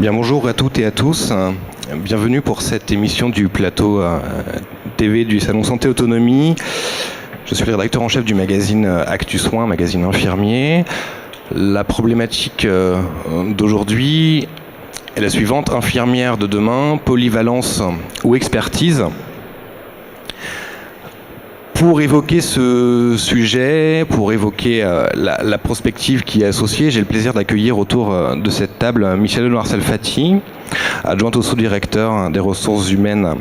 Bien, bonjour à toutes et à tous. Bienvenue pour cette émission du plateau TV du Salon Santé Autonomie. Je suis le rédacteur en chef du magazine Actu Soins, magazine infirmier. La problématique d'aujourd'hui est la suivante: infirmière de demain, polyvalence ou expertise. Pour évoquer ce sujet, pour évoquer la prospective qui est associée, j'ai le plaisir d'accueillir autour de cette table Michèle Noir-Salfati, adjointe au sous-directeur des ressources humaines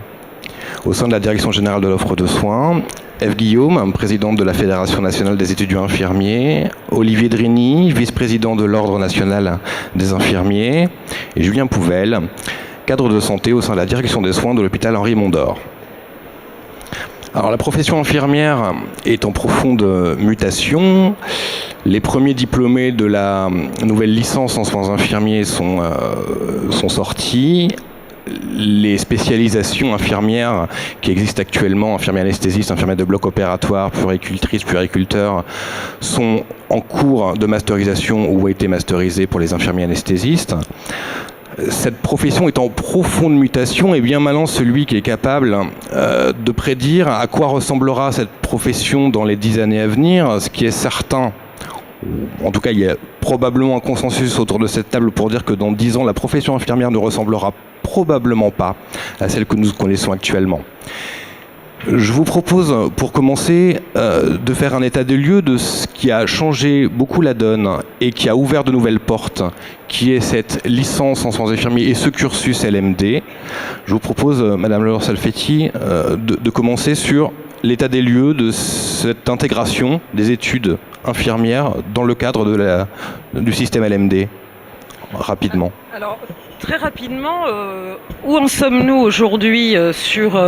au sein de la Direction générale de l'offre de soins, Ève Guillaume, présidente de la Fédération nationale des étudiants infirmiers, Olivier Drini, vice-président de l'Ordre national des infirmiers, et Julien Pouvel, cadre de santé au sein de la Direction des soins de l'hôpital Henri Mondor. Alors, la profession infirmière est en profonde mutation. Les premiers diplômés de la nouvelle licence en soins infirmiers sont sortis. Les spécialisations infirmières qui existent actuellement, infirmiers anesthésistes, infirmières de bloc opératoire, puéricultrices, puériculteurs, sont en cours de masterisation ou ont été masterisées pour les infirmiers anesthésistes. Cette profession est en profonde mutation et bien malin celui qui est capable de prédire à quoi ressemblera cette profession dans les 10 années à venir. Ce qui est certain, en tout cas il y a probablement un consensus autour de cette table pour dire que dans 10 ans la profession infirmière ne ressemblera probablement pas à celle que nous connaissons actuellement. Je vous propose, pour commencer, de faire un état des lieux de ce qui a changé beaucoup la donne et qui a ouvert de nouvelles portes, qui est cette licence en soins infirmiers et ce cursus LMD. Je vous propose, Madame Noir-Salfati, de commencer sur l'état des lieux de cette intégration des études infirmières dans le cadre du système LMD, rapidement. Alors, très rapidement, où en sommes-nous aujourd'hui sur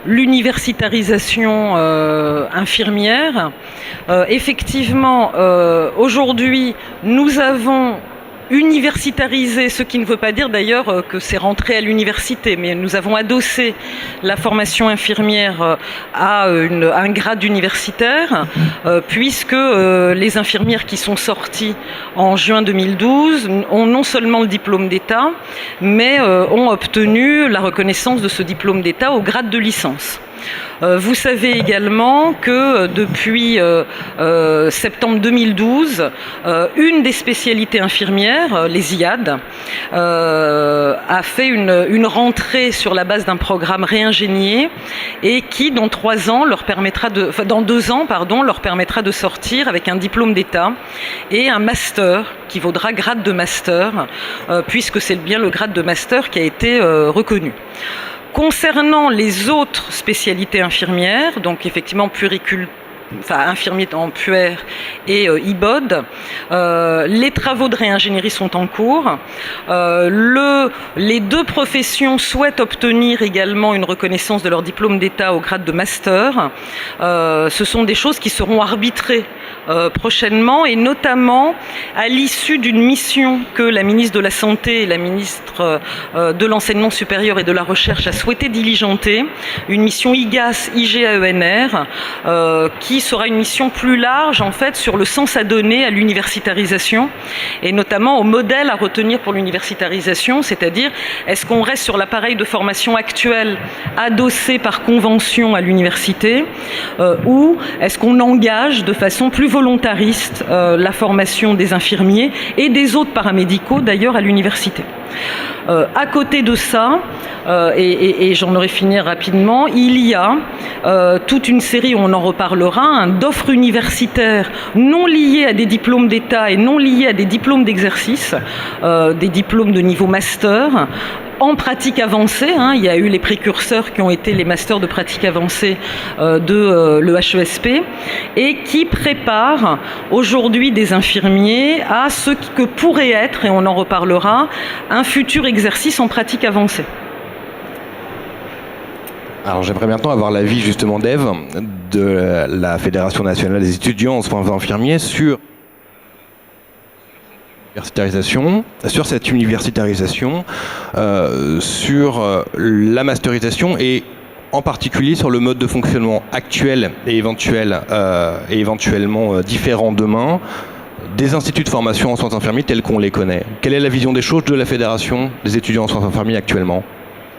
l'universitarisation infirmière? Effectivement, aujourd'hui, nous avons universitarisé, ce qui ne veut pas dire d'ailleurs que c'est rentré à l'université, mais nous avons adossé la formation infirmière à un grade universitaire, puisque les infirmières qui sont sorties en juin 2012 ont non seulement le diplôme d'État, mais ont obtenu la reconnaissance de ce diplôme d'État au grade de licence. Vous savez également que depuis septembre 2012, une des spécialités infirmières, les IAD, a fait une rentrée sur la base d'un programme réingénié et qui, dans 2 ans, leur permettra de sortir avec un diplôme d'État et un master qui vaudra grade de master, puisque c'est bien le grade de master qui a été reconnu. Concernant les autres spécialités infirmières, donc effectivement infirmiers en puère et IBOD, les travaux de réingénierie sont en cours. Les 2 professions souhaitent obtenir également une reconnaissance de leur diplôme d'État au grade de master. Ce sont des choses qui seront arbitrées prochainement, et notamment à l'issue d'une mission que la ministre de la Santé et la ministre de l'Enseignement supérieur et de la Recherche a souhaité diligenter, une mission IGAS-IGAENR, qui sera une mission plus large en fait sur le sens à donner à l'universitarisation et notamment au modèle à retenir pour l'universitarisation, c'est-à-dire est-ce qu'on reste sur l'appareil de formation actuel adossé par convention à l'université ou est-ce qu'on engage de façon plus volontariste la formation des infirmiers et des autres paramédicaux d'ailleurs à l'université. À côté de ça, et j'en aurai fini rapidement, il y a toute une série, on en reparlera, d'offres universitaires non liées à des diplômes d'État et non liées à des diplômes d'exercice, des diplômes de niveau master, en pratique avancée. Il y a eu les précurseurs qui ont été les masters de pratique avancée de l'EHESP et qui préparent aujourd'hui des infirmiers à ce que pourrait être, et on en reparlera, un futur exercice en pratique avancée. Alors j'aimerais maintenant avoir l'avis justement d'Ève de la Fédération nationale des étudiants en soins infirmiers sur cette universitarisation, sur la masterisation et en particulier sur le mode de fonctionnement actuel et éventuellement différent demain des instituts de formation en soins infirmiers tels qu'on les connaît. Quelle est la vision des choses de la Fédération des étudiants en soins infirmiers actuellement ?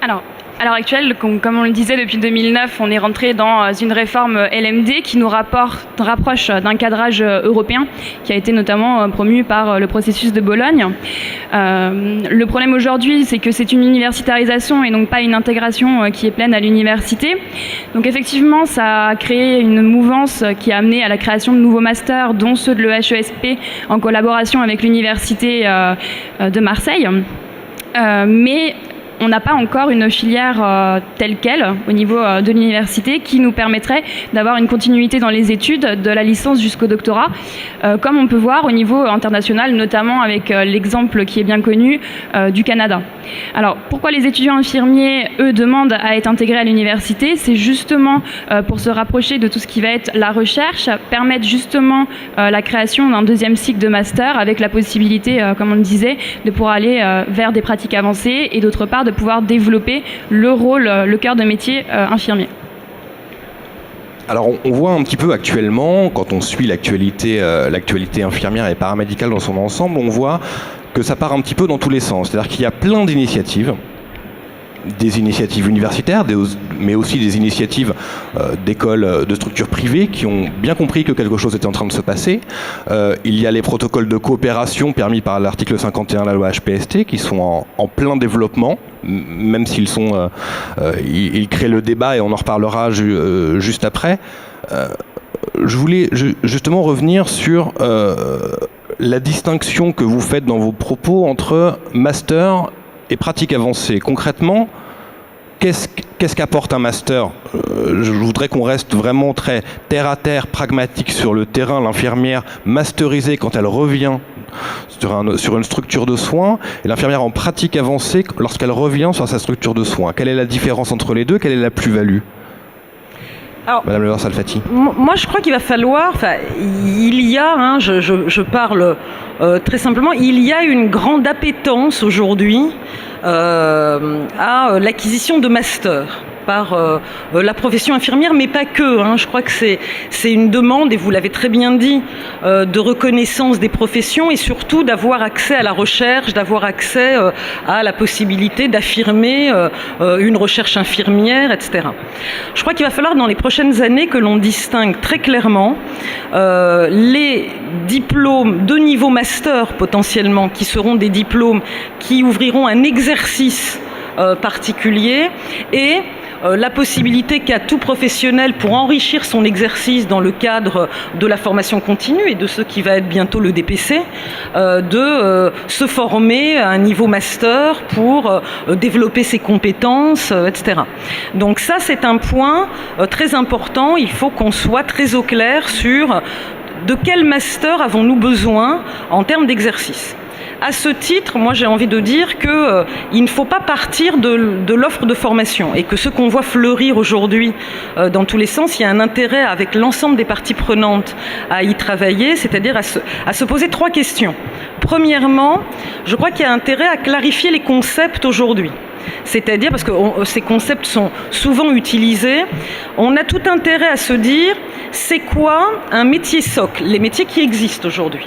Alors, à l'heure actuelle, comme on le disait depuis 2009, on est rentré dans une réforme LMD qui nous rapproche d'un cadrage européen qui a été notamment promu par le processus de Bologne. Le problème aujourd'hui, c'est que c'est une universitarisation et donc pas une intégration qui est pleine à l'université. Donc effectivement, ça a créé une mouvance qui a amené à la création de nouveaux masters, dont ceux de l'EHESP en collaboration avec l'université de Marseille. Mais on n'a pas encore une filière telle qu'elle au niveau de l'université qui nous permettrait d'avoir une continuité dans les études de la licence jusqu'au doctorat, comme on peut voir au niveau international, notamment avec l'exemple qui est bien connu du Canada. Alors, pourquoi les étudiants infirmiers, eux, demandent à être intégrés à l'université ? C'est justement pour se rapprocher de tout ce qui va être la recherche, permettre justement la création d'un deuxième cycle de master avec la possibilité, comme on le disait, de pouvoir aller vers des pratiques avancées et d'autre part de pouvoir développer le rôle, le cœur de métier infirmier. Alors on voit un petit peu actuellement, quand on suit l'actualité infirmière et paramédicale dans son ensemble, on voit que ça part un petit peu dans tous les sens. C'est-à-dire qu'il y a plein d'initiatives, des initiatives universitaires, mais aussi des initiatives d'écoles, de structures privées qui ont bien compris que quelque chose était en train de se passer. Il y a les protocoles de coopération permis par l'article 51 de la loi HPST qui sont en plein développement, même s'ils ils créent le débat et on en reparlera juste après. Je voulais justement revenir sur la distinction que vous faites dans vos propos entre master et pratique avancée. Concrètement, qu'est-ce qu'apporte un master ? Je voudrais qu'on reste vraiment très terre-à-terre, pragmatique sur le terrain. L'infirmière masterisée, quand elle revient sur une structure de soins, et l'infirmière en pratique avancée, lorsqu'elle revient sur sa structure de soins. Quelle est la différence entre les deux ? Quelle est la plus-value ? Alors, Madame Le Salfati. Moi, je crois qu'il va falloir. Il y a, je parle très simplement, il y a une grande appétence aujourd'hui à l'acquisition de masters par la profession infirmière, mais pas que. Je crois que c'est une demande, et vous l'avez très bien dit, de reconnaissance des professions et surtout d'avoir accès à la recherche, d'avoir accès à la possibilité d'affirmer une recherche infirmière, etc. Je crois qu'il va falloir dans les prochaines années que l'on distingue très clairement les diplômes de niveau master potentiellement, qui seront des diplômes qui ouvriront un exercice particulier, et la possibilité qu'a tout professionnel pour enrichir son exercice dans le cadre de la formation continue et de ce qui va être bientôt le DPC, de se former à un niveau master pour développer ses compétences, etc. Donc ça, c'est un point très important. Il faut qu'on soit très au clair sur de quel master avons-nous besoin en termes d'exercice. À ce titre, moi j'ai envie de dire qu'il ne faut pas partir de l'offre de formation, et que ce qu'on voit fleurir aujourd'hui dans tous les sens, il y a un intérêt avec l'ensemble des parties prenantes à y travailler, c'est-à-dire à se poser trois questions. Premièrement, je crois qu'il y a intérêt à clarifier les concepts aujourd'hui. C'est-à-dire, parce que ces concepts sont souvent utilisés, on a tout intérêt à se dire, c'est quoi un métier socle, les métiers qui existent aujourd'hui.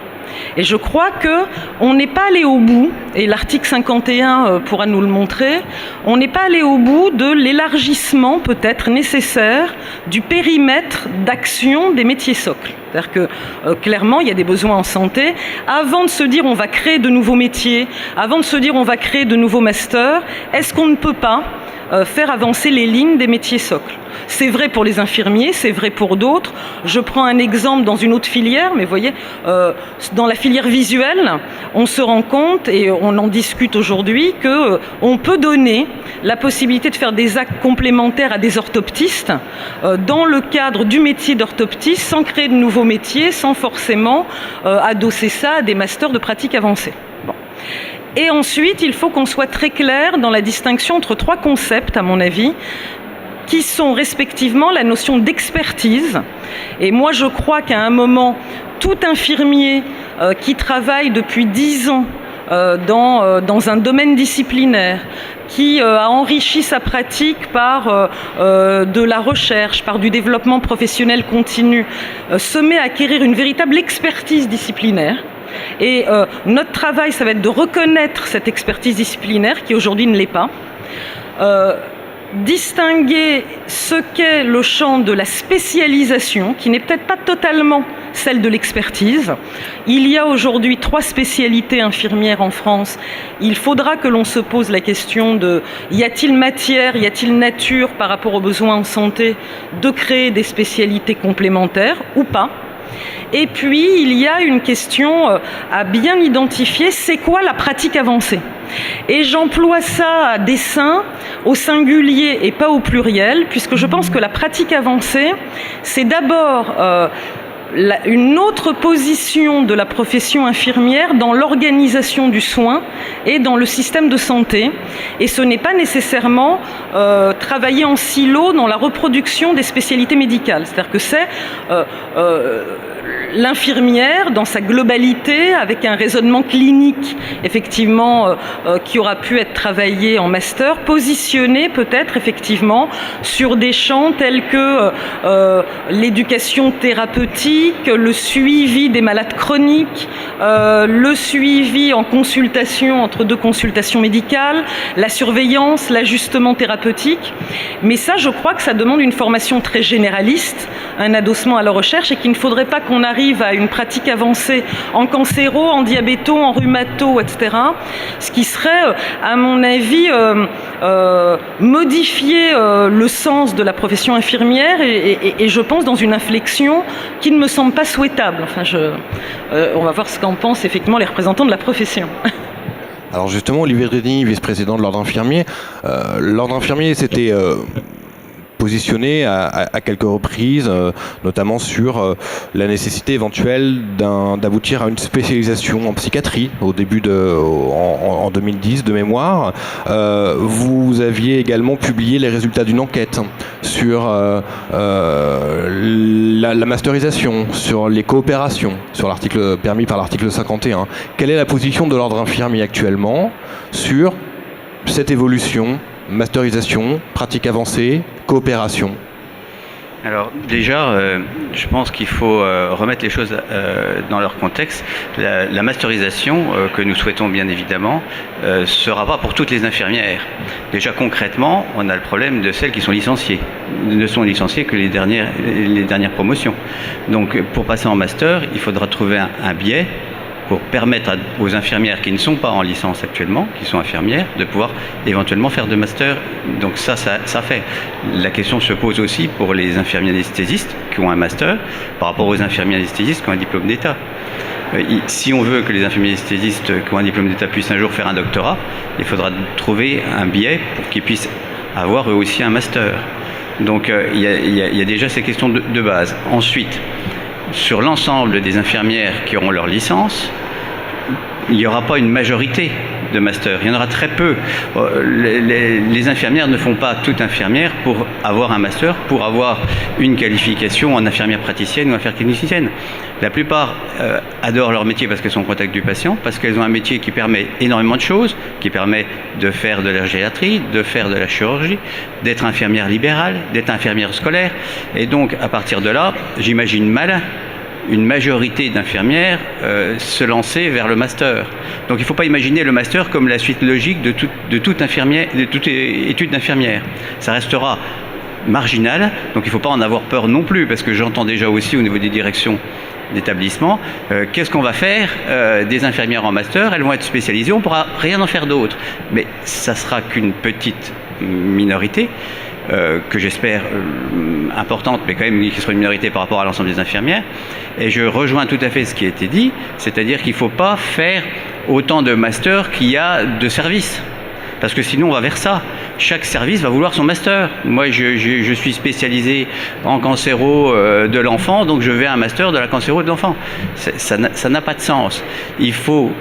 Et je crois qu'on n'est pas allé au bout, et l'article 51 pourra nous le montrer, on n'est pas allé au bout de l'élargissement peut-être nécessaire du périmètre d'action des métiers socles. C'est-à-dire que clairement, il y a des besoins en santé. Avant de se dire on va créer de nouveaux métiers, avant de se dire on va créer de nouveaux masters, est-ce qu'on ne peut pas faire avancer les lignes des métiers socles? C'est vrai pour les infirmiers, c'est vrai pour d'autres. Je prends un exemple dans une autre filière, mais vous voyez, dans la filière visuelle, on se rend compte, et on en discute aujourd'hui, qu'on peut donner la possibilité de faire des actes complémentaires à des orthoptistes dans le cadre du métier d'orthoptiste, sans créer de nouveaux métiers, sans forcément adosser ça à des masters de pratique avancée. Bon. Et ensuite, il faut qu'on soit très clair dans la distinction entre trois concepts, à mon avis, qui sont respectivement la notion d'expertise. Et moi, je crois qu'à un moment, tout infirmier qui travaille depuis 10 ans dans un domaine disciplinaire, qui a enrichi sa pratique par de la recherche, par du développement professionnel continu, se met à acquérir une véritable expertise disciplinaire. Et notre travail, ça va être de reconnaître cette expertise disciplinaire qui aujourd'hui ne l'est pas. Distinguer ce qu'est le champ de la spécialisation, qui n'est peut-être pas totalement celle de l'expertise. Il y a aujourd'hui 3 spécialités infirmières en France. Il faudra que l'on se pose la question de y a-t-il matière, y a-t-il nature par rapport aux besoins en santé de créer des spécialités complémentaires ou pas. Et puis, il y a une question à bien identifier, c'est quoi la pratique avancée ? Et j'emploie ça à dessein, au singulier et pas au pluriel, puisque je pense que la pratique avancée, c'est d'abord une autre position de la profession infirmière dans l'organisation du soin et dans le système de santé. Et ce n'est pas nécessairement travailler en silo dans la reproduction des spécialités médicales. C'est-à-dire que c'est l'infirmière dans sa globalité, avec un raisonnement clinique, effectivement, qui aura pu être travaillé en master, positionné peut-être, effectivement, sur des champs tels que l'éducation thérapeutique, le suivi des malades chroniques, le suivi en consultation entre 2 consultations médicales, la surveillance, l'ajustement thérapeutique. Mais ça, je crois que ça demande une formation très généraliste, un adossement à la recherche, et qu'il ne faudrait pas qu'on arrive à une pratique avancée en cancéro, en diabéto, en rhumato, etc. Ce qui serait, à mon avis, modifier le sens de la profession infirmière et je pense dans une inflexion qui ne me semble pas souhaitable. Enfin, on va voir ce qu'en pensent effectivement les représentants de la profession. Alors justement, Olivier Drédigny, vice-président de l'Ordre infirmier, l'Ordre infirmier s'était positionné à quelques reprises, notamment sur la nécessité éventuelle d'aboutir à une spécialisation en psychiatrie au début en 2010 de mémoire. Vous aviez également publié les résultats d'une enquête sur la masterisation, sur les coopérations, sur l'article permis par l'article 51. Quelle est la position de l'Ordre infirmier actuellement sur cette évolution, masterisation, pratique avancée, coopération? Alors déjà, je pense qu'il faut remettre les choses dans leur contexte. La masterisation, que nous souhaitons bien évidemment, ne sera pas pour toutes les infirmières. Déjà concrètement, on a le problème de celles qui sont licenciées. Ne sont licenciées que les dernières promotions. Donc pour passer en master, il faudra trouver un biais pour permettre aux infirmières qui ne sont pas en licence actuellement, qui sont infirmières, de pouvoir éventuellement faire de master. Donc ça fait. La question se pose aussi pour les infirmiers anesthésistes qui ont un master par rapport aux infirmiers anesthésistes qui ont un diplôme d'État. Si on veut que les infirmiers anesthésistes qui ont un diplôme d'État puissent un jour faire un doctorat, il faudra trouver un biais pour qu'ils puissent avoir eux aussi un master. Donc il y a déjà ces questions de base. Ensuite, sur l'ensemble des infirmières qui auront leur licence, il n'y aura pas une majorité de master. Il y en aura très peu. Les infirmières ne font pas toute infirmière pour avoir un master, pour avoir une qualification en infirmière praticienne ou infirmière clinicienne. La plupart adorent leur métier parce qu'elles sont en contact du patient, parce qu'elles ont un métier qui permet énormément de choses, qui permet de faire de l'ergériatrie, de faire de la chirurgie, d'être infirmière libérale, d'être infirmière scolaire. Et donc, à partir de là, j'imagine mal une majorité d'infirmières se lancer vers le master. Donc il ne faut pas imaginer le master comme la suite logique de toute étude d'infirmière. Ça restera marginal, donc il ne faut pas en avoir peur non plus, parce que j'entends déjà aussi au niveau des directions d'établissement, qu'est-ce qu'on va faire des infirmières en master, elles vont être spécialisées, on ne pourra rien en faire d'autre. Mais ça ne sera qu'une petite minorité, que j'espère importante, mais quand même qui sera une minorité par rapport à l'ensemble des infirmières. Et je rejoins tout à fait ce qui a été dit, c'est-à-dire qu'il ne faut pas faire autant de masters qu'il y a de services. Parce que sinon, on va vers ça. Chaque service va vouloir son master. Moi, je suis spécialisé en cancéro de l'enfant, donc je vais à un master de la cancéro de l'enfant. Ça n'a pas de sens. Il faut,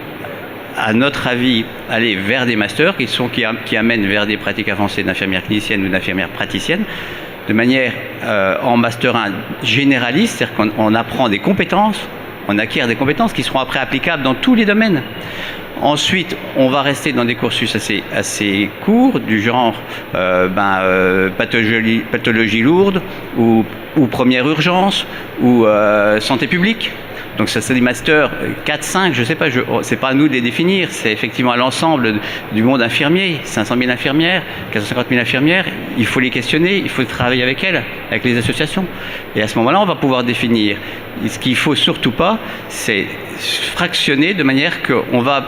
à notre avis, aller vers des masters qui amènent vers des pratiques avancées d'infirmière clinicienne ou d'infirmière praticienne, de manière en master 1 généraliste, c'est-à-dire qu'on apprend des compétences, on acquiert des compétences qui seront après applicables dans tous les domaines. Ensuite, on va rester dans des cursus assez courts, du genre pathologie lourde ou première urgence ou santé publique. Donc ça c'est des masters 4, 5, je sais pas, c'est pas à nous de les définir, c'est effectivement à l'ensemble du monde infirmier, 500 000 infirmières, 450 000 infirmières, il faut les questionner, il faut travailler avec elles, avec les associations. Et à ce moment-là, on va pouvoir définir. Et ce qu'il ne faut surtout pas, c'est fractionner de manière qu'on va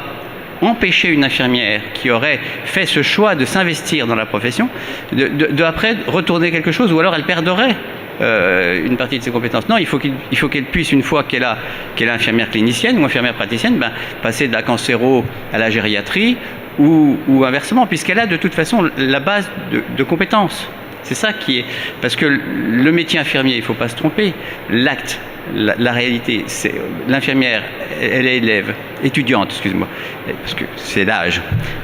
empêcher une infirmière qui aurait fait ce choix de s'investir dans la profession de après retourner quelque chose, ou alors elle perdrait une partie de ses compétences. Non, il faut qu'elle puisse, une fois qu'elle est infirmière clinicienne ou infirmière praticienne, passer de la cancéro à la gériatrie ou inversement, puisqu'elle a de toute façon la base de compétences. C'est ça qui est... Parce que le métier infirmier, il ne faut pas se tromper, l'acte, la réalité, c'est l'infirmière, elle est élève, étudiante, excuse-moi, parce que c'est l'âge.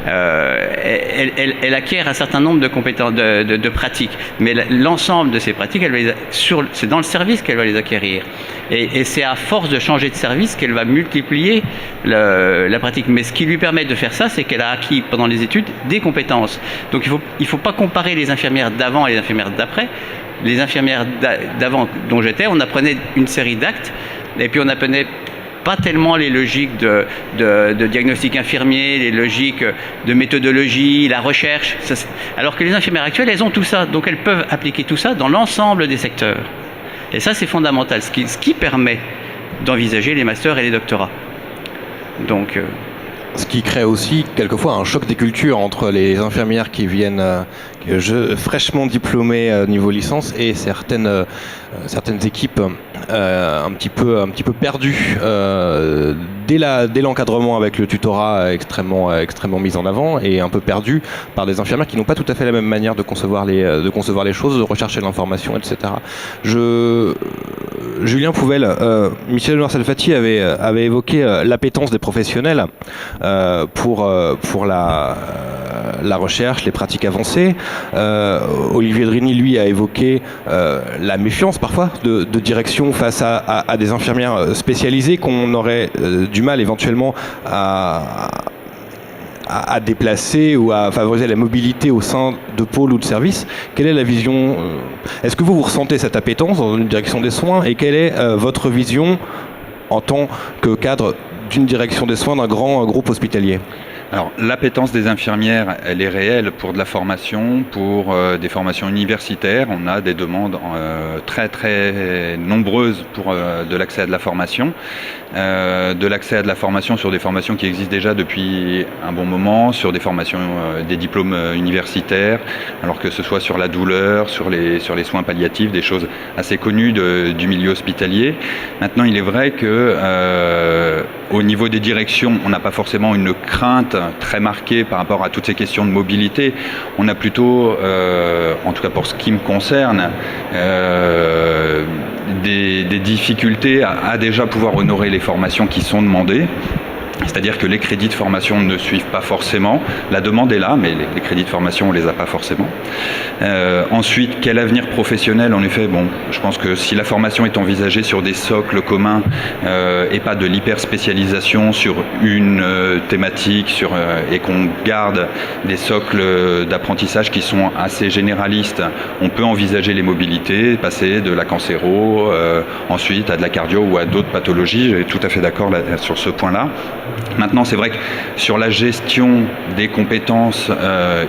Elle acquiert un certain nombre de compétences, de pratiques, mais l'ensemble de ces pratiques, c'est dans le service qu'elle va les acquérir. Et c'est à force de changer de service qu'elle va multiplier la pratique. Mais ce qui lui permet de faire ça, c'est qu'elle a acquis pendant les études des compétences. Donc il faut pas comparer les infirmières d'avant et les infirmières d'après. Les infirmières d'avant dont j'étais, on apprenait une série d'actes, et puis on apprenait pas tellement les logiques de diagnostic infirmier, les logiques de méthodologie, la recherche. Alors que les infirmières actuelles, elles ont tout ça, donc elles peuvent appliquer tout ça dans l'ensemble des secteurs. Et ça, c'est fondamental, ce qui permet d'envisager les masters et les doctorats. Donc... Ce qui crée aussi quelquefois un choc des cultures entre les infirmières qui viennent fraîchement diplômées niveau licence et certaines équipes un petit peu perdues dès l'encadrement avec le tutorat extrêmement mis en avant, et un peu perdues par des infirmières qui n'ont pas tout à fait la même manière de concevoir les choses, de rechercher l'information, etc. Julien Pouvel, Michel Noir-Salfati avait évoqué l'appétence des professionnels pour la recherche, les pratiques avancées. Olivier Drini, lui, a évoqué la méfiance parfois de direction face à des infirmières spécialisées qu'on aurait du mal éventuellement à déplacer ou à favoriser la mobilité au sein de pôles ou de services. Quelle est la vision Est-ce que vous ressentez cette appétence dans une direction des soins, et quelle est votre vision en tant que cadre d'une direction des soins d'un grand groupe hospitalier ? Alors, l'appétence des infirmières, elle est réelle pour de la formation, pour des formations universitaires. On a des demandes très très nombreuses pour de l'accès à de la formation. De l'accès à de la formation sur des formations qui existent déjà depuis un bon moment, sur des formations, des diplômes universitaires, alors que ce soit sur la douleur, sur les soins palliatifs, des choses assez connues du milieu hospitalier. Maintenant, il est vrai que au niveau des directions, on n'a pas forcément une crainte très marquée par rapport à toutes ces questions de mobilité. On a plutôt, en tout cas pour ce qui me concerne, des difficultés à déjà pouvoir honorer les formations qui sont demandées. C'est-à-dire que les crédits de formation ne suivent pas forcément. La demande est là, mais les crédits de formation, on ne les a pas forcément. Ensuite, quel avenir professionnel ? En effet, je pense que si la formation est envisagée sur des socles communs et pas de l'hyper-spécialisation sur une thématique, et qu'on garde des socles d'apprentissage qui sont assez généralistes, on peut envisager les mobilités, passer de la cancéro, ensuite à de la cardio ou à d'autres pathologies. Je suis tout à fait d'accord sur ce point-là. Maintenant, c'est vrai que sur la gestion des compétences,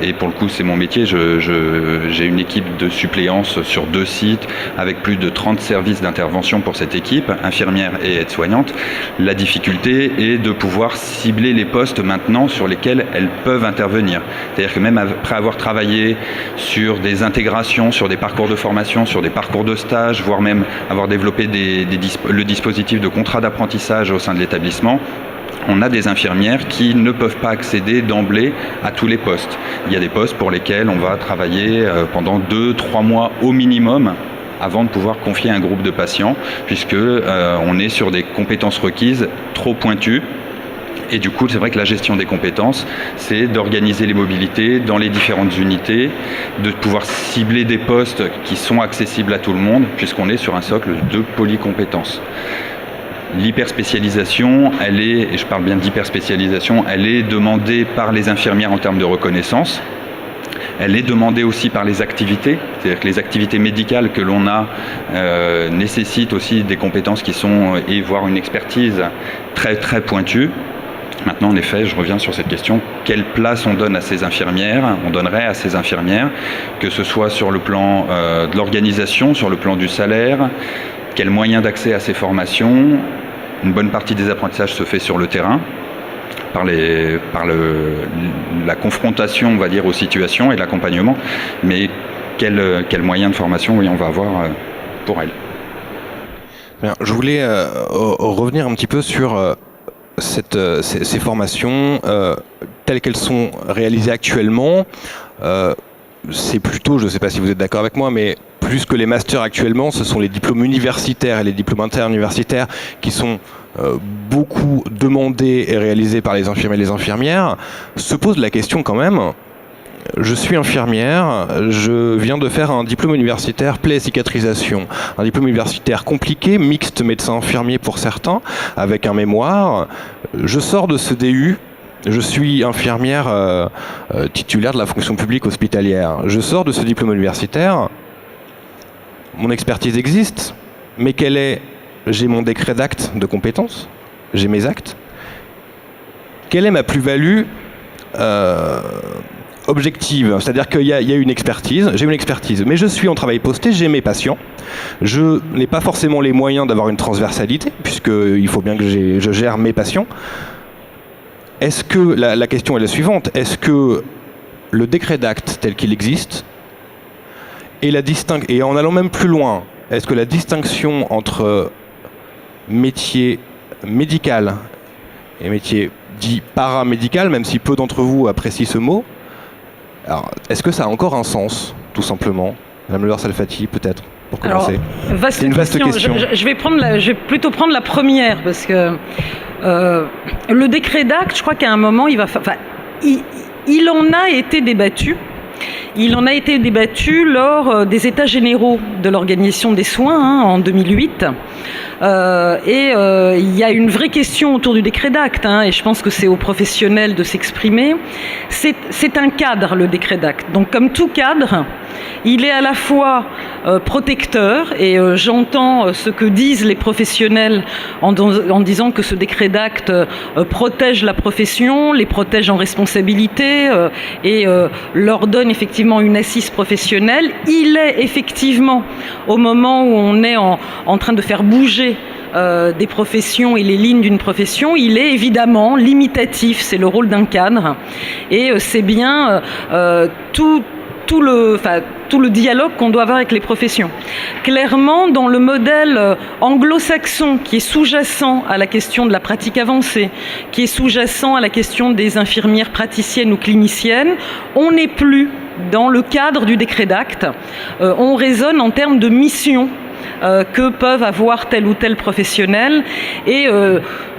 et pour le coup c'est mon métier, j'ai une équipe de suppléance sur 2 sites avec plus de 30 services d'intervention pour cette équipe, infirmière et aide-soignante. La difficulté est de pouvoir cibler les postes maintenant sur lesquels elles peuvent intervenir. C'est-à-dire que même après avoir travaillé sur des intégrations, sur des parcours de formation, sur des parcours de stage, voire même avoir développé le dispositif de contrat d'apprentissage au sein de l'établissement, on a des infirmières qui ne peuvent pas accéder d'emblée à tous les postes. Il y a des postes pour lesquels on va travailler pendant 2-3 mois au minimum avant de pouvoir confier un groupe de patients, puisque on est sur des compétences requises trop pointues. Et du coup, c'est vrai que la gestion des compétences, c'est d'organiser les mobilités dans les différentes unités, de pouvoir cibler des postes qui sont accessibles à tout le monde, puisqu'on est sur un socle de polycompétences. L'hyperspécialisation, et je parle bien d'hyperspécialisation, elle est demandée par les infirmières en termes de reconnaissance. Elle est demandée aussi par les activités, c'est-à-dire que les activités médicales que l'on a nécessitent aussi des compétences qui sont, et voire une expertise très très pointue. Maintenant, en effet, je reviens sur cette question, quelle place on donne à ces infirmières, on donnerait à ces infirmières, que ce soit sur le plan de l'organisation, sur le plan du salaire, quels moyens d'accès à ces formations. Une bonne partie des apprentissages se fait sur le terrain, par la confrontation, on va dire, aux situations et l'accompagnement, mais quels moyens de formation on va avoir pour elles. Bien, je voulais revenir un petit peu sur ces formations telles qu'elles sont réalisées actuellement. C'est plutôt, je ne sais pas si vous êtes d'accord avec moi, mais plus que les masters actuellement, ce sont les diplômes universitaires et les diplômes interuniversitaires qui sont beaucoup demandés et réalisés par les infirmiers et les infirmières. Se pose la question quand même, je suis infirmière, je viens de faire un diplôme universitaire plaie et cicatrisation, un diplôme universitaire compliqué, mixte médecin-infirmier pour certains, avec un mémoire. Je sors de ce DU, je suis infirmière titulaire de la fonction publique hospitalière. Je sors de ce diplôme universitaire, mon expertise existe, mais j'ai mon décret d'acte de compétences, j'ai mes actes. Quelle est ma plus-value objective? C'est-à-dire qu'il y a une expertise, j'ai une expertise, mais je suis en travail posté, j'ai mes patients. Je n'ai pas forcément les moyens d'avoir une transversalité, puisqu'il faut bien que je gère mes patients. Est-ce que, la question est la suivante, est-ce que le décret d'acte tel qu'il existe, et en allant même plus loin, est-ce que la distinction entre métier médical et métier dit paramédical, même si peu d'entre vous apprécient ce mot, alors, est-ce que ça a encore un sens, tout simplement? Madame Lohar-Salfati, peut-être, pour commencer. C'est une vaste question. Je vais plutôt prendre la première, parce que le décret d'acte, je crois qu'à un moment, il en a été débattu. Il en a été débattu lors des états généraux de l'organisation des soins en 2008. Il y a une vraie question autour du décret d'acte, et je pense que c'est aux professionnels de s'exprimer. C'est un cadre, le décret d'acte. Donc comme tout cadre, il est à la fois protecteur, et j'entends ce que disent les professionnels en disant que ce décret d'acte protège la profession, les protège en responsabilité et leur donne effectivement une assise professionnelle. Il est effectivement, au moment où on est en train de faire bouger des professions et les lignes d'une profession, il est évidemment limitatif, c'est le rôle d'un cadre, et c'est bien tout le dialogue qu'on doit avoir avec les professions. Clairement, dans le modèle anglo-saxon qui est sous-jacent à la question de la pratique avancée, qui est sous-jacent à la question des infirmières praticiennes ou cliniciennes, on n'est plus dans le cadre du décret d'acte. On raisonne en termes de mission que peuvent avoir tel ou tel professionnel, et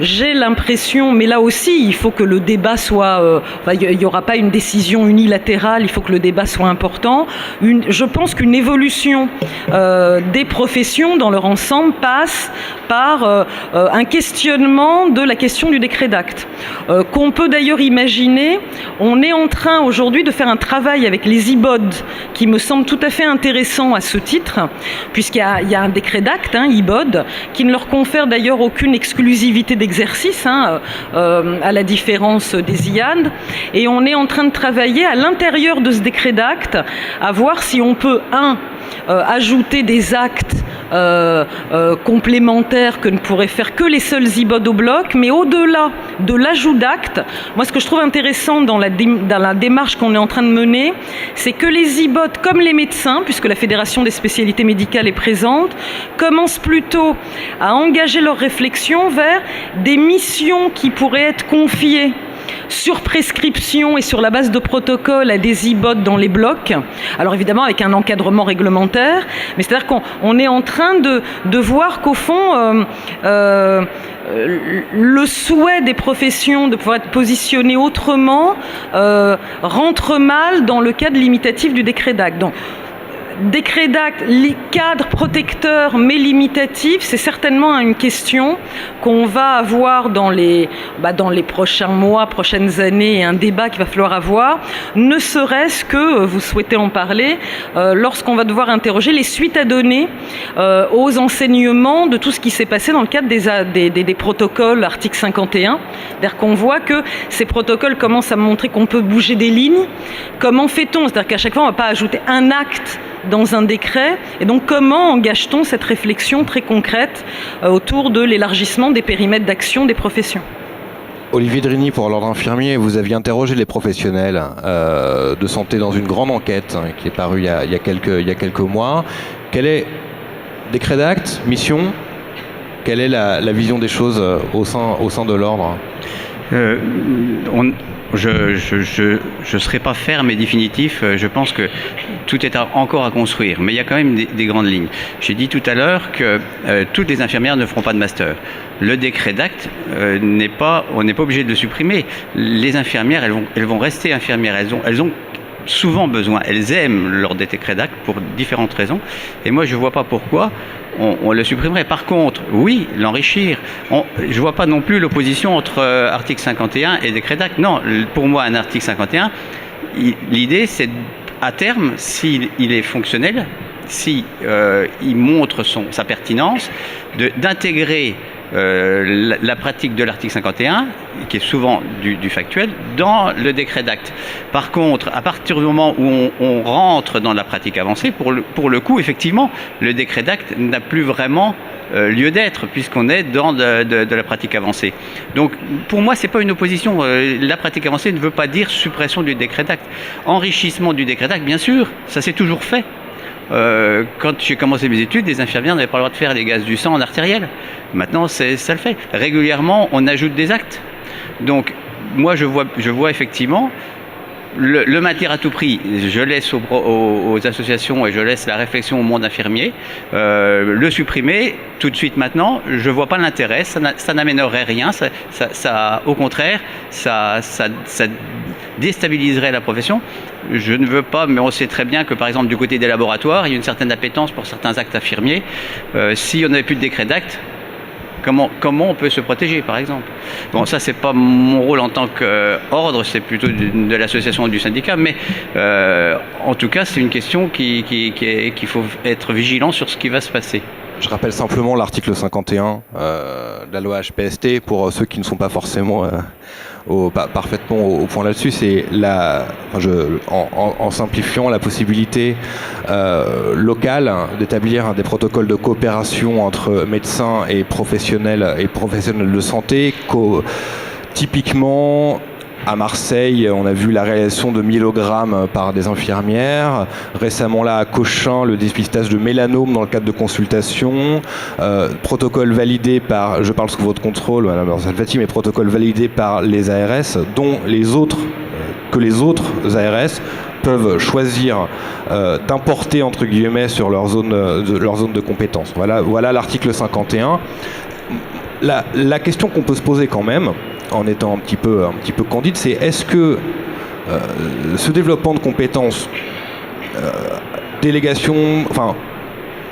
j'ai l'impression, mais là aussi il faut que le débat soit, il n'y aura pas une décision unilatérale, il faut que le débat soit important. Je pense qu'une évolution des professions dans leur ensemble passe par un questionnement de la question du décret d'acte, qu'on peut d'ailleurs imaginer. On est en train aujourd'hui de faire un travail avec les IBOD qui me semble tout à fait intéressant à ce titre, puisqu'il y a un décret d'acte, IBOD, qui ne leur confère d'ailleurs aucune exclusivité d'exercice, à la différence des IAD. Et on est en train de travailler à l'intérieur de ce décret d'acte à voir si on peut, ajouter des actes complémentaires que ne pourraient faire que les seuls IBOD au bloc, mais au-delà de l'ajout d'actes, moi ce que je trouve intéressant dans la démarche qu'on est en train de mener, c'est que les IBOD, comme les médecins, puisque la Fédération des spécialités médicales est présente, commencent plutôt à engager leur réflexion vers des missions qui pourraient être confiées sur prescription et sur la base de protocoles à des IBOD dans les blocs. Alors évidemment avec un encadrement réglementaire, mais c'est-à-dire qu'on est en train de voir qu'au fond, le souhait des professions de pouvoir être positionnées autrement rentre mal dans le cadre limitatif du décret d'acte. Donc, décret d'acte, cadre protecteur mais limitatif, c'est certainement une question qu'on va avoir dans les prochains mois, prochaines années, et un débat qu'il va falloir avoir, ne serait-ce que, vous souhaitez en parler, lorsqu'on va devoir interroger les suites à donner aux enseignements de tout ce qui s'est passé dans le cadre des protocoles article 51. C'est-à-dire qu'on voit que ces protocoles commencent à montrer qu'on peut bouger des lignes. Comment fait-on ? C'est-à-dire qu'à chaque fois, on ne va pas ajouter un acte dans un décret. Et donc, comment engage-t-on cette réflexion très concrète autour de l'élargissement des périmètres d'action des professions ? Olivier Drini, pour l'ordre infirmier, vous aviez interrogé les professionnels de santé dans une grande enquête qui est parue il y a quelques mois. Quel est décret d'acte, mission ? Quelle est la vision des choses au sein de l'ordre ? Je ne serai pas ferme et définitif. Je pense que tout est encore à construire. Mais il y a quand même des grandes lignes. J'ai dit tout à l'heure que toutes les infirmières ne feront pas de master. Le décret d'acte, on n'est pas obligé de le supprimer. Les infirmières, elles vont rester infirmières. Elles ont souvent besoin, elles aiment leur décret d'acte pour différentes raisons. Et moi, je ne vois pas pourquoi on le supprimerait. Par contre, oui, l'enrichir. Je ne vois pas non plus l'opposition entre article 51 et décret d'acte. Non, pour moi, un article 51, l'idée, c'est à terme, s'il est fonctionnel, si il montre sa pertinence, d'intégrer la pratique de l'article 51, qui est souvent du factuel, dans le décret d'acte. Par contre, à partir du moment où on rentre dans la pratique avancée, pour le coup, effectivement, le décret d'acte n'a plus vraiment lieu d'être, puisqu'on est dans de la pratique avancée. Donc, pour moi, c'est pas une opposition. La pratique avancée ne veut pas dire suppression du décret d'acte. Enrichissement du décret d'acte, bien sûr, ça s'est toujours fait. Quand j'ai commencé mes études, les infirmières n'avaient pas le droit de faire les gaz du sang en artérielle. Maintenant, ça le fait. Régulièrement, on ajoute des actes. Donc, moi, je vois effectivement le maintenir à tout prix. Je laisse aux associations et je laisse la réflexion au monde infirmier. Le supprimer tout de suite maintenant, je vois pas l'intérêt. Ça n'amènerait rien. Au contraire, ça déstabiliserait la profession. Je ne veux pas, mais on sait très bien que par exemple du côté des laboratoires, il y a une certaine appétence pour certains actes infirmiers. Si on n'avait plus de décret d'acte, comment on peut se protéger, par exemple ? Bon, ça, c'est pas mon rôle en tant qu'ordre, c'est plutôt de l'association et du syndicat, mais en tout cas, c'est une question qu'il faut être vigilant sur ce qui va se passer. Je rappelle simplement l'article 51 de la loi HPST pour ceux qui ne sont pas forcément parfaitement au point là-dessus. C'est en simplifiant la possibilité locale d'établir des protocoles de coopération entre médecins et professionnels de santé. Typiquement, à Marseille, on a vu la réalisation de myélogrammes par des infirmières. Récemment, là, à Cochin, le dépistage de mélanome dans le cadre de consultations. Protocole validé par, je parle sous votre contrôle, Madame Salvati, mais protocole validé par les ARS, dont les autres ARS peuvent choisir d'importer, entre guillemets, sur leur zone de compétence. Voilà l'article 51. La question qu'on peut se poser quand même, en étant un petit peu candide, c'est est-ce que ce développement de compétences,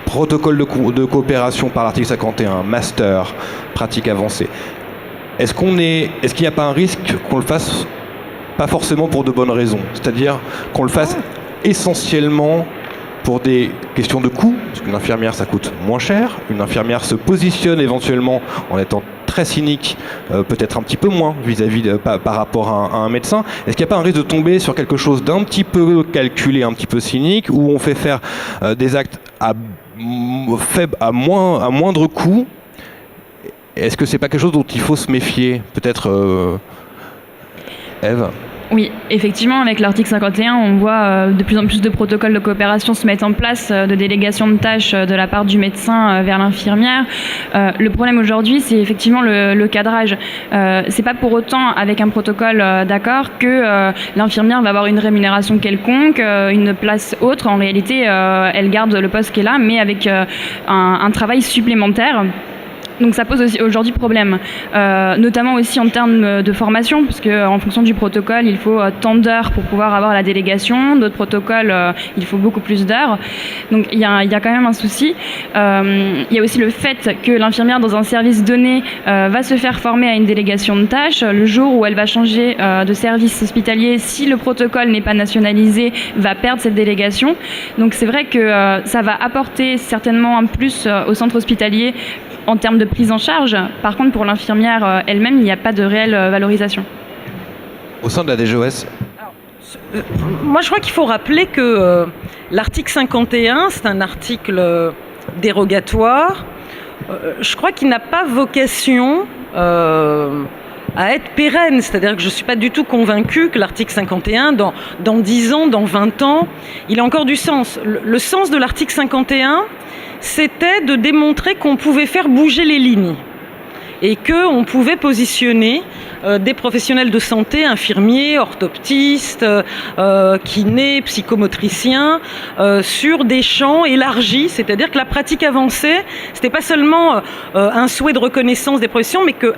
protocole de coopération par l'article 51, master, pratique avancée, est-ce qu'il n'y a pas un risque qu'on le fasse pas forcément pour de bonnes raisons, c'est-à-dire qu'on le fasse essentiellement pour des questions de coût, parce qu'une infirmière ça coûte moins cher, une infirmière se positionne éventuellement en étant très cynique, peut-être un petit peu moins par rapport à un médecin. Est-ce qu'il n'y a pas un risque de tomber sur quelque chose d'un petit peu calculé, un petit peu cynique, où on fait faire des actes à moindre coût? Est-ce que c'est pas quelque chose dont il faut se méfier? Peut-être Ève? Oui, effectivement, avec l'article 51, on voit de plus en plus de protocoles de coopération se mettre en place, de délégation de tâches de la part du médecin vers l'infirmière. Le problème aujourd'hui, c'est effectivement le cadrage. C'est pas pour autant, avec un protocole d'accord, que l'infirmière va avoir une rémunération quelconque, une place autre. En réalité, elle garde le poste qu'elle a, mais avec un travail supplémentaire. Donc ça pose aussi aujourd'hui problème, notamment aussi en termes de formation, parce qu'en fonction du protocole, il faut tant d'heures pour pouvoir avoir la délégation, d'autres protocoles, il faut beaucoup plus d'heures. Donc il y a quand même un souci. Il y a aussi le fait que l'infirmière dans un service donné va se faire former à une délégation de tâches. Le jour où elle va changer de service hospitalier, si le protocole n'est pas nationalisé, va perdre cette délégation. Donc c'est vrai que ça va apporter certainement un plus au centre hospitalier en termes de prise en charge. Par contre, pour l'infirmière elle-même, il n'y a pas de réelle valorisation. Au sein de la DGOS, moi, je crois qu'il faut rappeler que l'article 51, c'est un article dérogatoire. Je crois qu'il n'a pas vocation à être pérenne. C'est-à-dire que je ne suis pas du tout convaincue que l'article 51, dans 10 ans, dans 20 ans, il a encore du sens. Le sens de l'article 51, c'était de démontrer qu'on pouvait faire bouger les lignes et qu'on pouvait positionner des professionnels de santé, infirmiers, orthoptistes, kinés, psychomotriciens, sur des champs élargis, c'est-à-dire que la pratique avancée, c'était pas seulement un souhait de reconnaissance des professions, mais que,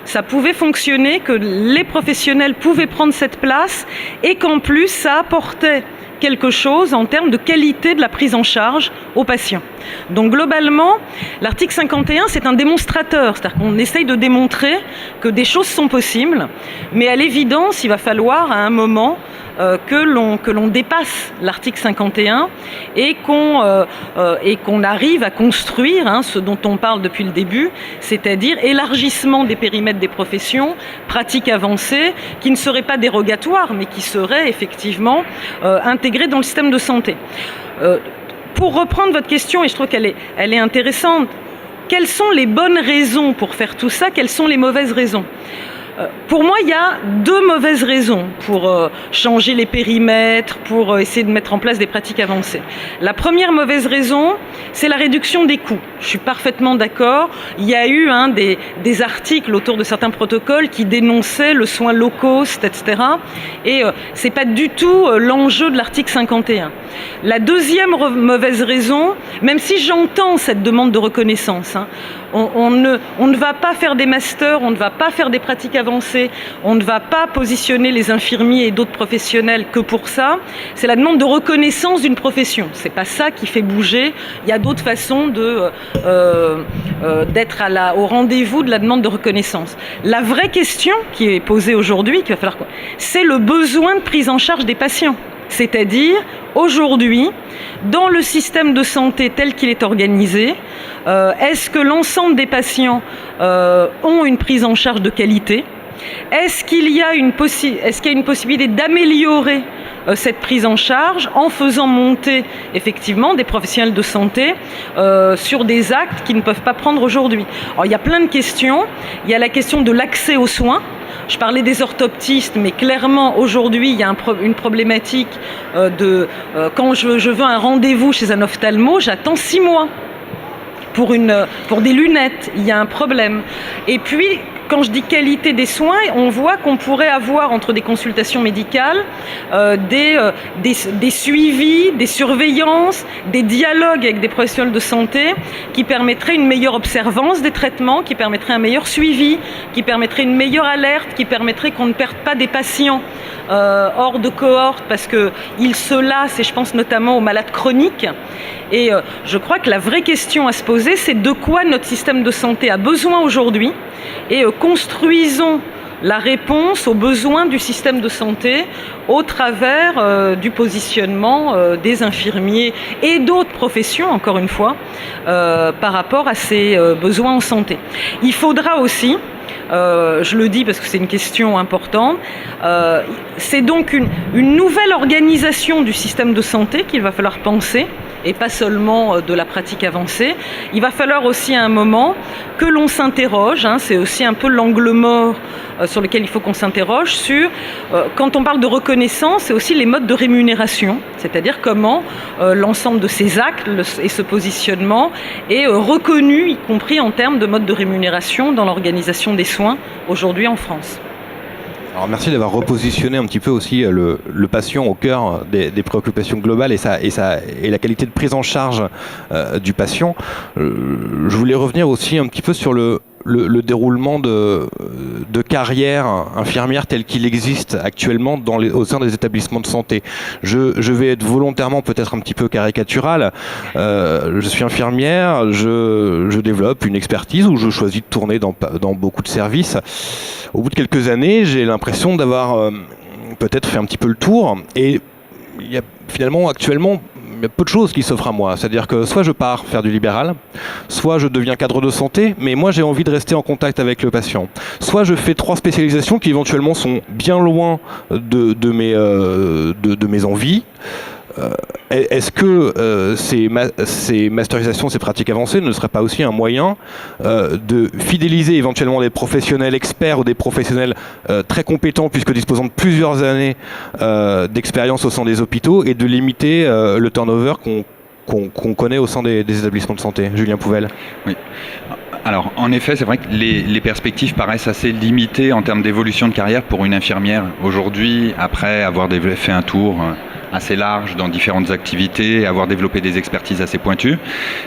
ça pouvait fonctionner, que les professionnels pouvaient prendre cette place et qu'en plus, ça apportait quelque chose en termes de qualité de la prise en charge aux patients. Donc globalement, l'article 51, c'est un démonstrateur, c'est-à-dire qu'on essaye de démontrer que des choses sont possibles, mais à l'évidence, il va falloir à un moment que l'on dépasse l'article 51 et qu'on arrive à construire ce dont on parle depuis le début, c'est-à-dire élargissement des périmètres des professions, pratiques avancées, qui ne seraient pas dérogatoires, mais qui seraient effectivement intégrées dans le système de santé. Pour reprendre votre question, et je trouve qu'elle est intéressante, quelles sont les bonnes raisons pour faire tout ça? Quelles sont les mauvaises raisons? Pour moi, il y a 2 mauvaises raisons pour changer les périmètres, pour essayer de mettre en place des pratiques avancées. La première mauvaise raison, c'est la réduction des coûts. Je suis parfaitement d'accord. Il y a eu des articles autour de certains protocoles qui dénonçaient le soin low cost, etc. Et c'est pas du tout l'enjeu de l'article 51. La deuxième mauvaise raison, même si j'entends cette demande de reconnaissance, on ne va pas faire des masters, on ne va pas faire des pratiques avancées, on ne va pas positionner les infirmiers et d'autres professionnels que pour ça. C'est la demande de reconnaissance d'une profession. C'est pas ça qui fait bouger. Il y a d'autres façons d'être au rendez-vous de la demande de reconnaissance. La vraie question qui est posée aujourd'hui, c'est le besoin de prise en charge des patients. C'est-à-dire, aujourd'hui, dans le système de santé tel qu'il est organisé, est-ce que l'ensemble des patients ont une prise en charge de qualité? Est-ce qu'il y a une possibilité d'améliorer cette prise en charge en faisant monter effectivement des professionnels de santé sur des actes qu'ils ne peuvent pas prendre aujourd'hui? Alors, il y a plein de questions. Il y a la question de l'accès aux soins. Je parlais des orthoptistes, mais clairement, aujourd'hui, il y a une problématique quand je veux un rendez-vous chez un ophtalmo, j'attends 6 mois pour des lunettes. Il y a un problème. Et puis, quand je dis qualité des soins, on voit qu'on pourrait avoir entre des consultations médicales des suivis, des surveillances, des dialogues avec des professionnels de santé qui permettraient une meilleure observance des traitements, qui permettraient un meilleur suivi, qui permettraient une meilleure alerte, qui permettrait qu'on ne perde pas des patients hors de cohorte parce qu'ils se lassent, et je pense notamment aux malades chroniques. Et je crois que la vraie question à se poser, c'est de quoi notre système de santé a besoin aujourd'hui, et construisons la réponse aux besoins du système de santé au travers du positionnement des infirmiers et d'autres professions, encore une fois, par rapport à ces besoins en santé. Il faudra aussi, je le dis parce que c'est une question importante, c'est donc une nouvelle organisation du système de santé qu'il va falloir penser, et pas seulement de la pratique avancée. Il va falloir aussi à un moment que l'on s'interroge, c'est aussi un peu l'angle mort sur lequel il faut qu'on s'interroge sur, quand on parle de reconnaissance, c'est aussi les modes de rémunération, c'est-à-dire comment l'ensemble de ces actes et ce positionnement est reconnu, y compris en termes de mode de rémunération dans l'organisation des soins aujourd'hui en France. Alors merci d'avoir repositionné un petit peu aussi le patient au cœur des préoccupations globales et la qualité de prise en charge du patient. Je voulais revenir aussi un petit peu sur le déroulement de carrière infirmière tel qu'il existe actuellement au sein des établissements de santé. Je vais être volontairement peut-être un petit peu caricatural. Je suis infirmière, je développe une expertise où je choisis de tourner dans beaucoup de services. Au bout de quelques années, j'ai l'impression d'avoir peut-être fait un petit peu le tour et il y a finalement actuellement peu de choses qui s'offrent à moi. C'est-à-dire que soit je pars faire du libéral, soit je deviens cadre de santé, mais moi j'ai envie de rester en contact avec le patient. Soit je fais 3 spécialisations qui éventuellement sont bien loin de mes envies. Est-ce que ces masterisations, ces pratiques avancées ne seraient pas aussi un moyen de fidéliser éventuellement des professionnels experts ou des professionnels très compétents puisque disposant de plusieurs années d'expérience au sein des hôpitaux et de limiter le turnover qu'on connaît au sein des établissements de santé? Julien Pouvel. Oui. Alors, en effet, c'est vrai que les perspectives paraissent assez limitées en termes d'évolution de carrière pour une infirmière. Aujourd'hui, après avoir fait un tour assez large dans différentes activités, avoir développé des expertises assez pointues,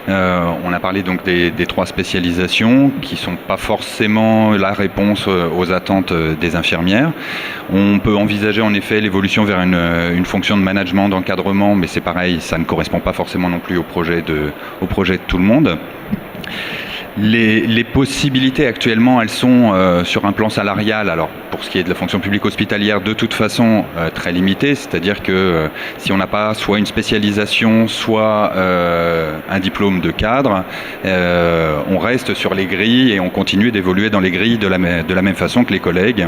on a parlé donc des 3 spécialisations qui ne sont pas forcément la réponse aux attentes des infirmières. On peut envisager en effet l'évolution vers une fonction de management, d'encadrement, mais c'est pareil, ça ne correspond pas forcément non plus au projet de tout le monde. Les possibilités actuellement, elles sont sur un plan salarial, alors pour ce qui est de la fonction publique hospitalière, de toute façon très limitées, c'est-à-dire que si on n'a pas soit une spécialisation, soit un diplôme de cadre, on reste sur les grilles et on continue d'évoluer dans les grilles de la même façon que les collègues,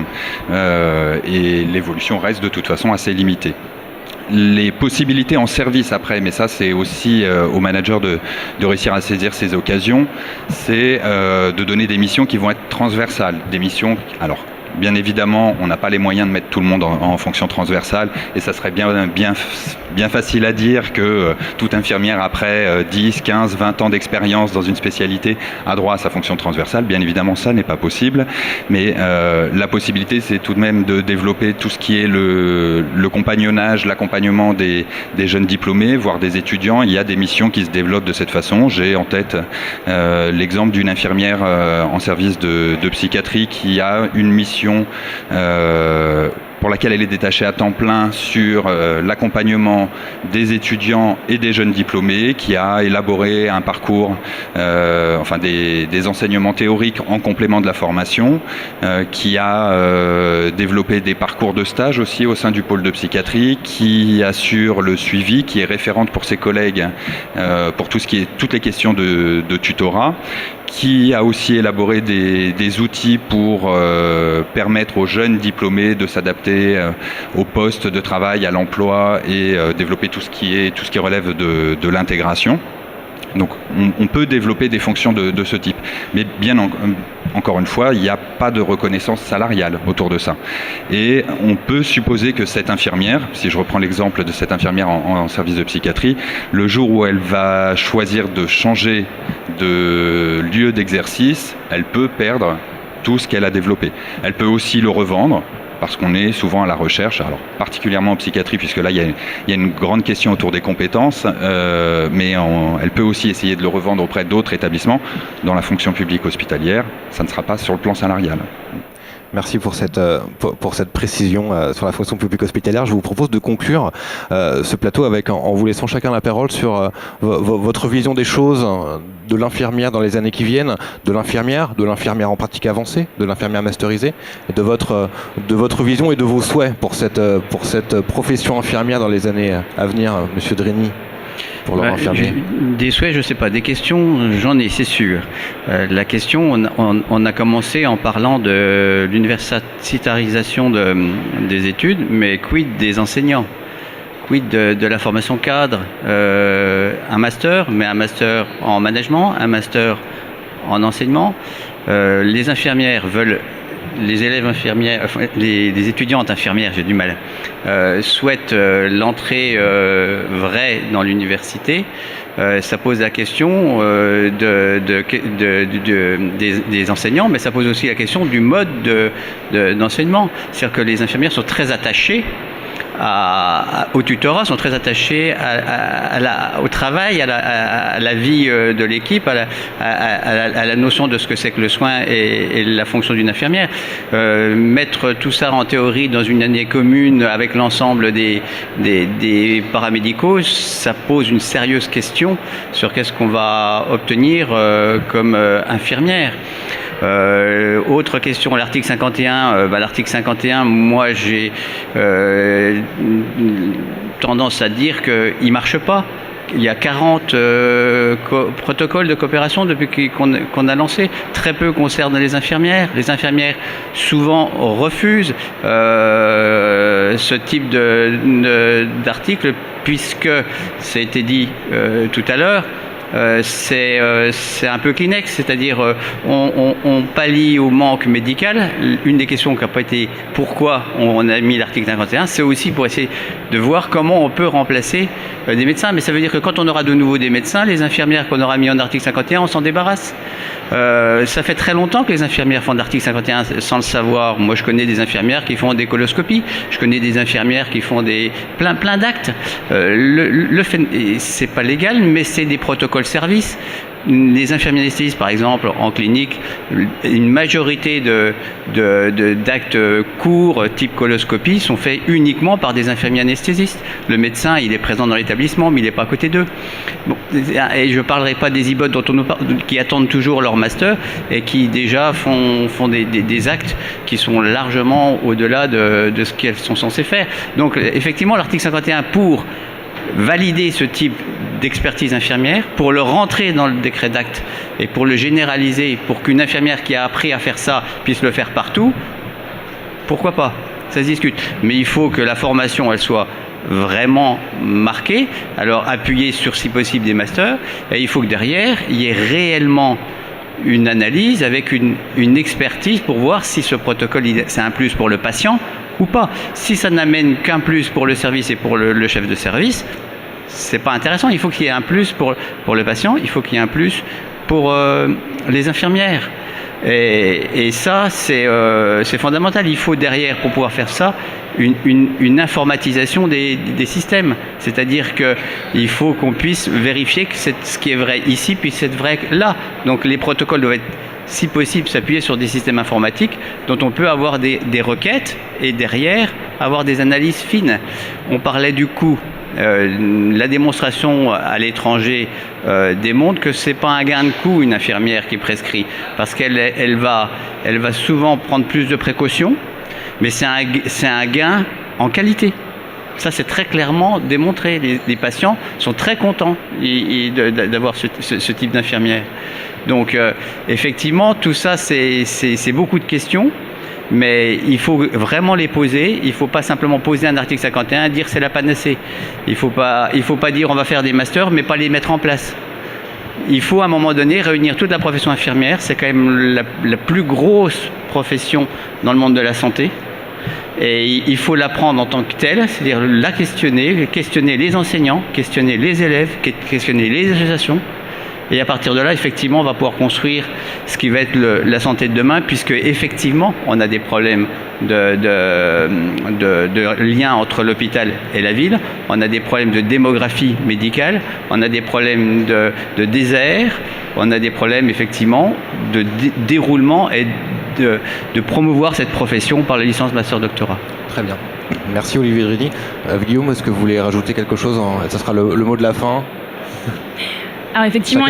et l'évolution reste de toute façon assez limitée. Les possibilités en service après, mais ça c'est aussi au manager de réussir à saisir ces occasions, c'est de donner des missions qui vont être transversales, des missions, alors bien évidemment on n'a pas les moyens de mettre tout le monde en fonction transversale et ça serait bien facile à dire que toute infirmière après 10, 15, 20 ans d'expérience dans une spécialité a droit à sa fonction transversale. Bien évidemment ça n'est pas possible, mais la possibilité c'est tout de même de développer tout ce qui est le compagnonnage, l'accompagnement des jeunes diplômés, voire des étudiants. Il y a des missions qui se développent de cette façon. J'ai en tête l'exemple d'une infirmière en service de psychiatrie qui a une mission pour laquelle elle est détachée à temps plein sur l'accompagnement des étudiants et des jeunes diplômés, qui a élaboré un parcours, des enseignements théoriques en complément de la formation, qui a développé des parcours de stage aussi au sein du pôle de psychiatrie, qui assure le suivi, qui est référente pour ses collègues pour toutes les questions de tutorat, qui a aussi élaboré des outils pour permettre aux jeunes diplômés de s'adapter au poste de travail, à l'emploi et développer tout ce qui relève de l'intégration. Donc on peut développer des fonctions de ce type. Mais encore une fois, il n'y a pas de reconnaissance salariale autour de ça. Et on peut supposer que cette infirmière, si je reprends l'exemple de cette infirmière en service de psychiatrie, le jour où elle va choisir de changer de lieu d'exercice, elle peut perdre tout ce qu'elle a développé. Elle peut aussi le revendre, parce qu'on est souvent à la recherche, alors particulièrement en psychiatrie, puisque là il y a une grande question autour des compétences, mais elle peut aussi essayer de le revendre auprès d'autres établissements. Dans la fonction publique hospitalière, ça ne sera pas sur le plan salarial. Merci pour cette précision sur la fonction publique hospitalière. Je vous propose de conclure ce plateau en vous laissant chacun la parole sur votre vision des choses, de l'infirmière dans les années qui viennent, de l'infirmière en pratique avancée, de l'infirmière masterisée, et de votre vision et de vos souhaits pour cette profession infirmière dans les années à venir, Monsieur Dreny. Des souhaits, je ne sais pas. Des questions, j'en ai, c'est sûr. La question, on a commencé en parlant de l'universitarisation des études, mais quid des enseignants? Quid de la formation cadre? Un master, mais un master en management, un master en enseignement. Les infirmières veulent les élèves infirmières, enfin, les étudiantes infirmières, j'ai du mal, souhaitent l'entrée vraie dans l'université, ça pose la question des enseignants, mais ça pose aussi la question du mode d'enseignement. C'est-à-dire que les infirmières sont très attachées au tutorat, sont très attachés au travail, à la vie de l'équipe, à la notion de ce que c'est que le soin et la fonction d'une infirmière. Mettre tout ça en théorie dans une année commune avec l'ensemble des paramédicaux, ça pose une sérieuse question sur qu'est-ce qu'on va obtenir comme infirmière. Autre question, l'article 51. L'article 51, moi j'ai tendance à dire qu'il ne marche pas. Il y a 40 protocoles de coopération depuis qu'on a lancé. Très peu concernent les infirmières. Les infirmières souvent refusent ce type d'article puisque, ça a été dit tout à l'heure, c'est un peu Kleenex, c'est-à-dire on pallie au manque médical. Une des questions qui n'a pas été pourquoi on a mis l'article 51, c'est aussi pour essayer de voir comment on peut remplacer des médecins. Mais ça veut dire que quand on aura de nouveau des médecins, les infirmières qu'on aura mis en article 51, on s'en débarrasse. Ça fait très longtemps que les infirmières font de l'article 51 sans le savoir. Moi, je connais des infirmières qui font des coloscopies. Je connais des infirmières qui font plein d'actes. C'est pas légal, mais c'est des protocoles services. Les infirmiers anesthésistes, par exemple, en clinique, une majorité d'actes courts, type coloscopie, sont faits uniquement par des infirmiers anesthésistes. Le médecin, il est présent dans l'établissement, mais il n'est pas à côté d'eux. Bon, et je ne parlerai pas des IBOT qui attendent toujours leur master et qui déjà font des actes qui sont largement au-delà de ce qu'elles sont censées faire. Donc, effectivement, l'article 51 pour valider ce type d'expertise infirmière, pour le rentrer dans le décret d'acte et pour le généraliser, pour qu'une infirmière qui a appris à faire ça puisse le faire partout, pourquoi pas? Ça se discute. Mais il faut que la formation, elle soit vraiment marquée, alors appuyer sur, si possible, des masters, et il faut que derrière, il y ait réellement une analyse avec une expertise pour voir si ce protocole, c'est un plus pour le patient ou pas. Si ça n'amène qu'un plus pour le service et pour le chef de service, c'est pas intéressant. Il faut qu'il y ait un plus pour le patient, il faut qu'il y ait un plus pour les infirmières. Et ça, c'est fondamental. Il faut derrière, pour pouvoir faire ça, une informatisation des systèmes. C'est-à-dire qu'il faut qu'on puisse vérifier que ce qui est vrai ici puisse être vrai là. Donc les protocoles doivent être, si possible, s'appuyer sur des systèmes informatiques dont on peut avoir des requêtes et derrière avoir des analyses fines. On parlait du coût. La démonstration à l'étranger démontre que c'est pas un gain de coût, une infirmière qui prescrit, parce qu'elle va souvent prendre plus de précautions, mais c'est un gain en qualité. Ça, c'est très clairement démontré. Les patients sont très contents d'avoir ce type d'infirmière. Donc, effectivement, tout ça, c'est beaucoup de questions. Mais il faut vraiment les poser. Il ne faut pas simplement poser un article 51 et dire c'est la panacée. Il ne faut pas dire on va faire des masters mais pas les mettre en place. Il faut à un moment donné réunir toute la profession infirmière. C'est quand même la plus grosse profession dans le monde de la santé. Et il faut l'apprendre en tant que telle, c'est-à-dire la questionner les enseignants, questionner les élèves, questionner les associations. Et à partir de là, effectivement, on va pouvoir construire ce qui va être la santé de demain, puisque effectivement, on a des problèmes de lien entre l'hôpital et la ville, on a des problèmes de démographie médicale, on a des problèmes de désert, on a des problèmes effectivement de déroulement et de promouvoir cette profession par la licence master doctorat. Très bien. Merci Olivier Drini. Guillaume, est-ce que vous voulez rajouter quelque chose? Ça sera le mot de la fin. Alors effectivement,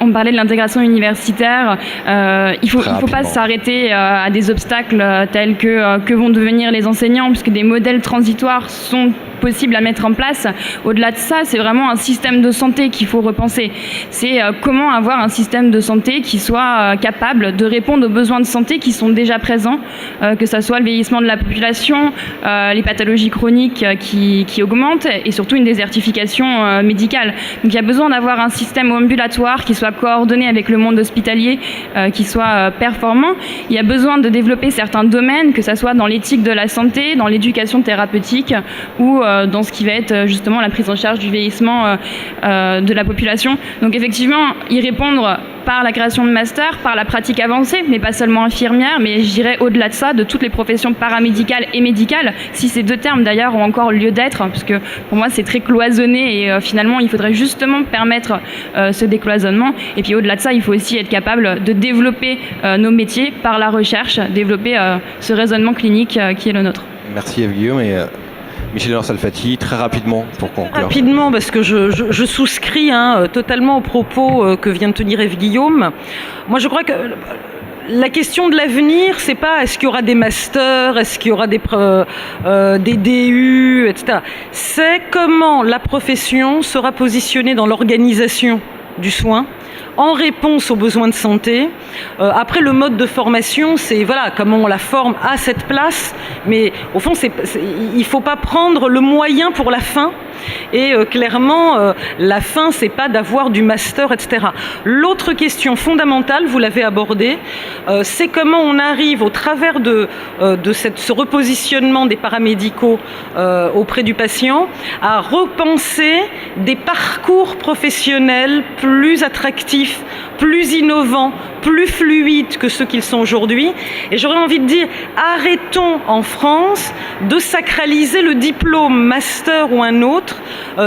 on parlait de l'intégration universitaire. Il faut pas s'arrêter à des obstacles tels que vont devenir les enseignants, puisque des modèles transitoires sont possible à mettre en place. Au-delà de ça, c'est vraiment un système de santé qu'il faut repenser. C'est comment avoir un système de santé qui soit capable de répondre aux besoins de santé qui sont déjà présents, que ce soit le vieillissement de la population, les pathologies chroniques qui augmentent et surtout une désertification médicale. Donc il y a besoin d'avoir un système ambulatoire qui soit coordonné avec le monde hospitalier, qui soit performant. Il y a besoin de développer certains domaines, que ce soit dans l'éthique de la santé, dans l'éducation thérapeutique ou dans ce qui va être justement la prise en charge du vieillissement de la population. Donc effectivement, y répondre par la création de masters, par la pratique avancée, mais pas seulement infirmière, mais je dirais au-delà de ça, de toutes les professions paramédicales et médicales, si ces deux termes d'ailleurs ont encore lieu d'être, parce que pour moi c'est très cloisonné et finalement il faudrait justement permettre ce décloisonnement. Et puis au-delà de ça, il faut aussi être capable de développer nos métiers par la recherche, développer ce raisonnement clinique qui est le nôtre. Merci Eve-Guillaume et Michel-Édouard Salfati, très rapidement pour conclure. Rapidement, parce que je souscris totalement aux propos que vient de tenir Eve-Guillaume. Moi je crois que la question de l'avenir, c'est pas est-ce qu'il y aura des masters, est-ce qu'il y aura des DU, etc. C'est comment la profession sera positionnée dans l'organisation du soin en réponse aux besoins de santé. Après, le mode de formation, c'est voilà, comment on la forme à cette place, mais au fond, il ne faut pas prendre le moyen pour la fin. Et clairement, la fin, c'est pas d'avoir du master, etc. L'autre question fondamentale, vous l'avez abordée, c'est comment on arrive, au travers de ce repositionnement des paramédicaux auprès du patient, à repenser des parcours professionnels plus attractifs, plus innovants, plus fluides que ceux qu'ils sont aujourd'hui. Et j'aurais envie de dire, arrêtons en France de sacraliser le diplôme master ou un autre.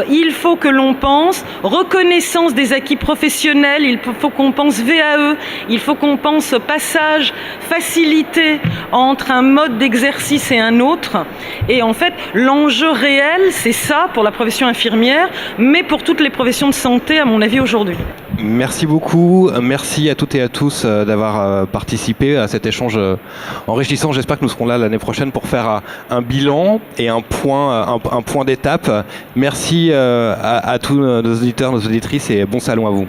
Il faut que l'on pense reconnaissance des acquis professionnels, il faut qu'on pense VAE, il faut qu'on pense passage, facilité entre un mode d'exercice et un autre. Et en fait, l'enjeu réel, c'est ça pour la profession infirmière, mais pour toutes les professions de santé, à mon avis, aujourd'hui. Merci beaucoup, merci à toutes et à tous d'avoir participé à cet échange enrichissant. J'espère que nous serons là l'année prochaine pour faire un bilan et un point d'étape. Merci à tous nos auditeurs, nos auditrices et bon salon à vous.